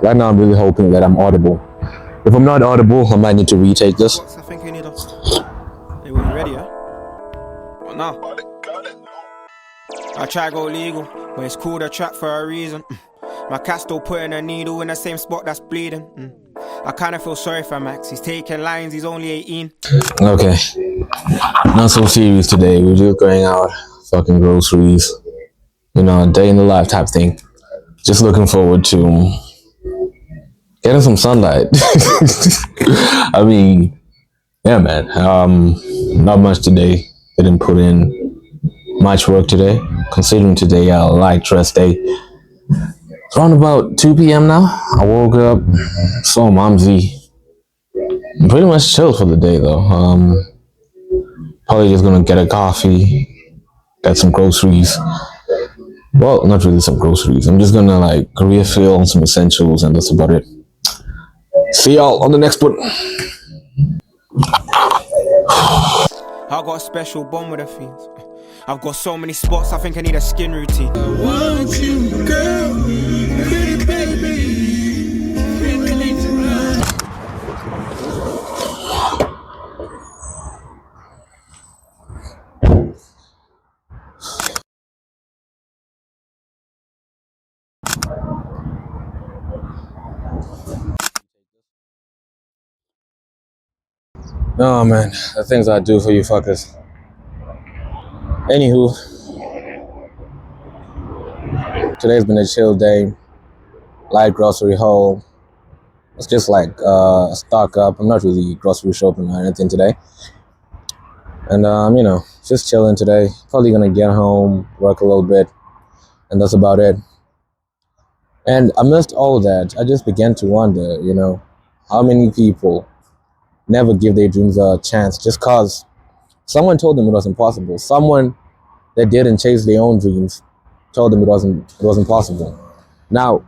Right now, I'm really hoping that I'm audible. If I'm not audible, I might need to retake this. I think we need a. Hey, were you ready, yeah? What now? I try to go legal, but it's called a trap for a reason. My cat's still putting a needle in the same spot that's bleeding. I kinda feel sorry for Max. He's taking lines, he's only 18. Okay. Not so serious today. We're just going out, fucking groceries. You know, a day in the life type thing. Just looking forward to getting some sunlight. I mean, yeah, man. Not much today. Didn't put in much work today. Considering today a light rest day. It's around about 2 p.m. now. I woke up, saw Momsy. I'm pretty much chilled for the day though. Probably just gonna get a coffee, get some groceries. Well, not really some groceries. I'm just gonna like refill on some essentials and that's about it. See y'all on the next one. I got a special bond with the fiends. I've got so many spots, I think I need a skin routine. I want you, girl, pretty baby. Oh man, the things I do for you fuckers. Anywho, today's been a chill day. Light grocery haul. It's just like stock up. I'm not really grocery shopping or anything today. And just chilling today. Probably gonna get home, work a little bit, and that's about it. And amidst all that, I just began to wonder, how many people never give their dreams a chance just cause someone told them it was impossible. Someone that didn't chase their own dreams told them it wasn't possible. Now,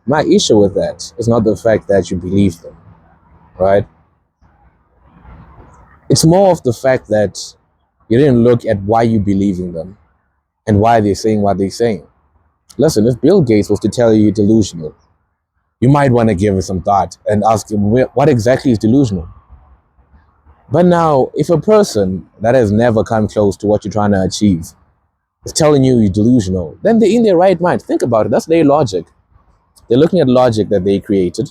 my issue with that is not the fact that you believe them, right? It's more of the fact that you didn't look at why you believe in them and why they're saying what they're saying. Listen, if Bill Gates was to tell you you're delusional, you might want to give it some thought and ask him what exactly is delusional. But now, if a person that has never come close to what you're trying to achieve is telling you you're delusional, then they're in their right mind. Think about it. That's their logic. They're looking at logic that they created.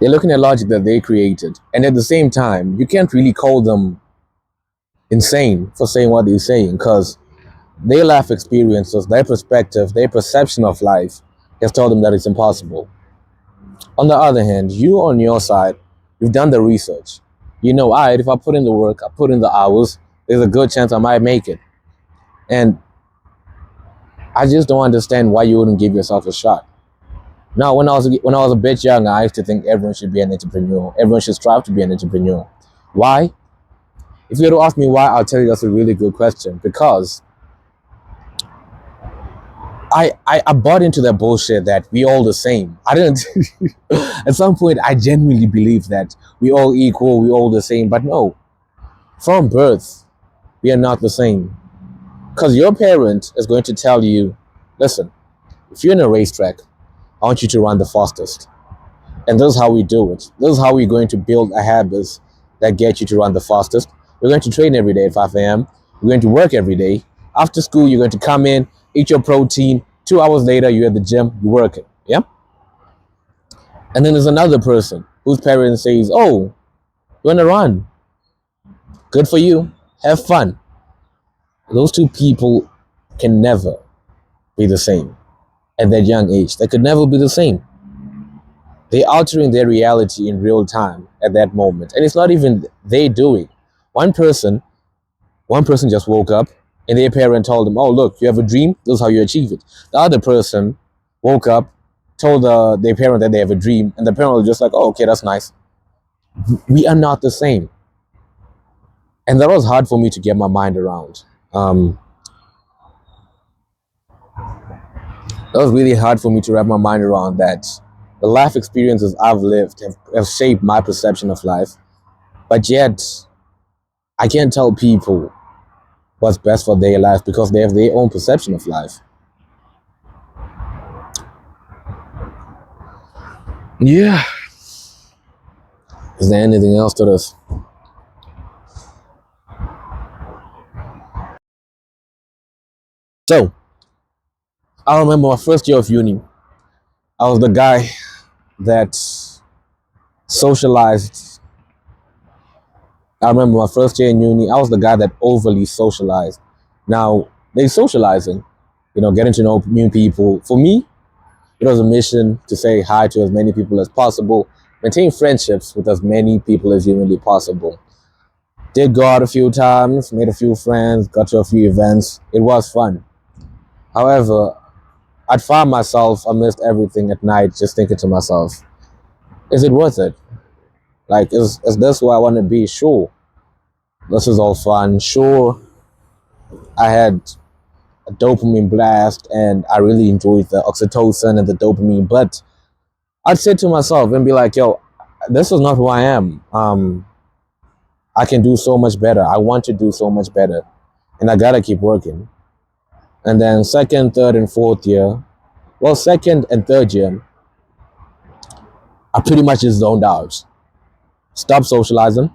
They're looking at logic that they created. And at the same time, you can't really call them insane for saying what they're saying because their life experiences, their perspective, their perception of life has told them that it's impossible. On the other hand, you on your side, you've done the research. If I put in the work, I put in the hours, there's a good chance I might make it. And I just don't understand why you wouldn't give yourself a shot. Now, when I was a bit younger, I used to think everyone should be an entrepreneur. Everyone should strive to be an entrepreneur. Why? If you were to ask me why, I'll tell you that's a really good question. Because I bought into that bullshit that we all the same. I didn't. At some point, I genuinely believed that we all equal, we all the same. But no, from birth, we are not the same. Because your parent is going to tell you, listen, if you're in a racetrack, I want you to run the fastest. And this is how we do it. This is how we're going to build a habit that gets you to run the fastest. We're going to train every day at 5 a.m. We're going to work every day. After school, you're going to come in, eat your protein. 2 hours later, you're at the gym, you're working. Yeah? And then there's another person whose parent says, oh, you want to run? Good for you. Have fun. Those two people can never be the same at that young age. They could never be the same. They're altering their reality in real time at that moment. And it's not even they doing. One person just woke up and their parent told them, oh, look, you have a dream. This is how you achieve it. The other person woke up, told their parent that they have a dream. And the parent was just like, oh, okay, that's nice. We are not the same. And that was hard for me to get my mind around. That was really hard for me to wrap my mind around that. The life experiences I've lived have shaped my perception of life. But yet, I can't tell people what's best for their life because they have their own perception of life. Yeah. Is there anything else to this? So, I remember my first year of uni. I was the guy that socialized. I remember my first year in uni, I was the guy that overly socialized. Now, they socializing, getting to know new people. For me, it was a mission to say hi to as many people as possible, maintain friendships with as many people as humanly possible. Did go out a few times, made a few friends, got to a few events. It was fun. However, I'd find myself amidst everything at night just thinking to myself, is it worth it? Like, is this where I want to be? Sure, this is all fun. Sure, I had a dopamine blast and I really enjoyed the oxytocin and the dopamine, but I'd say to myself and be like, yo, this is not who I am. I can do so much better. I want to do so much better. And I gotta keep working. And then second, third, and fourth year, well, second and third year, I pretty much just zoned out. Stopped socializing.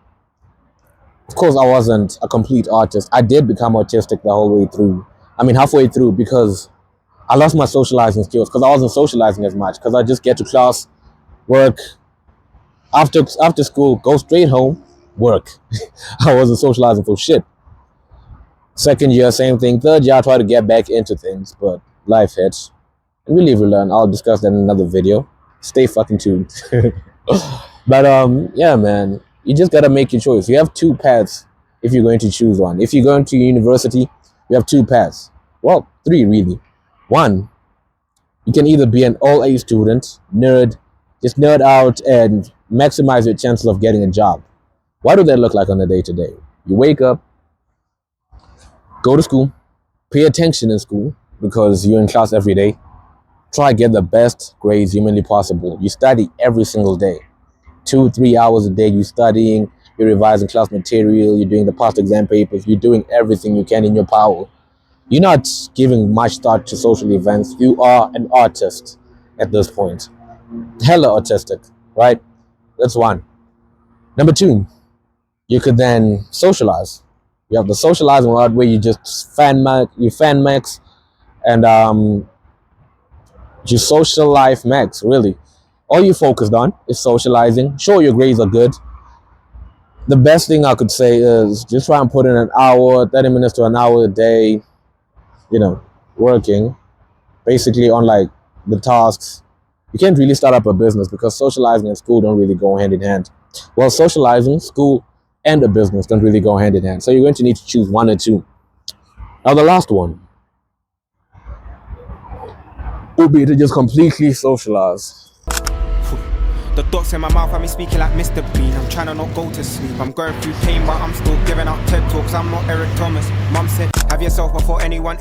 Of course, I wasn't a complete artist. I did become autistic the whole way through. I mean, halfway through, because I lost my socializing skills because I wasn't socializing as much because I just get to class, work, after school, go straight home, work. I wasn't socializing for shit. Second year, same thing. Third year, I try to get back into things, but life hits. And we live and learn. I'll discuss that in another video. Stay fucking tuned. But yeah, man, you just gotta make your choice. You have two paths if you're going to choose one. If you're going to university, you have two paths. Well, three really. One, you can either be an all-A student, just nerd out and maximize your chances of getting a job. What do that look like on a day-to-day? You wake up, go to school, pay attention in school because you're in class every day. Try to get the best grades humanly possible. You study every single day. 2-3 hours a day you're studying, you're revising class material, you're doing the past exam papers, you're doing everything you can in your power. You're not giving much thought to social events. You are an artist at this point. Hella autistic, right? That's one. Number two, you could then socialize. You have the socializing route where you just fan max and your social life max, really. All you focused on is socializing. Sure, your grades are good. The best thing I could say is just try and put in an hour, 30 minutes to an hour a day, working basically on like the tasks. You can't really start up a business because socializing and school don't really go hand in hand. Well, socializing, school, and a business don't really go hand in hand. So you're going to need to choose one or two. Now the last one would be to just completely socialize. The dots in my mouth have me speaking like Mr. Bean. I'm trying to not go to sleep. I'm going through pain, but I'm still giving out TED Talks. I'm not Eric Thomas. Mum said, have yourself before anyone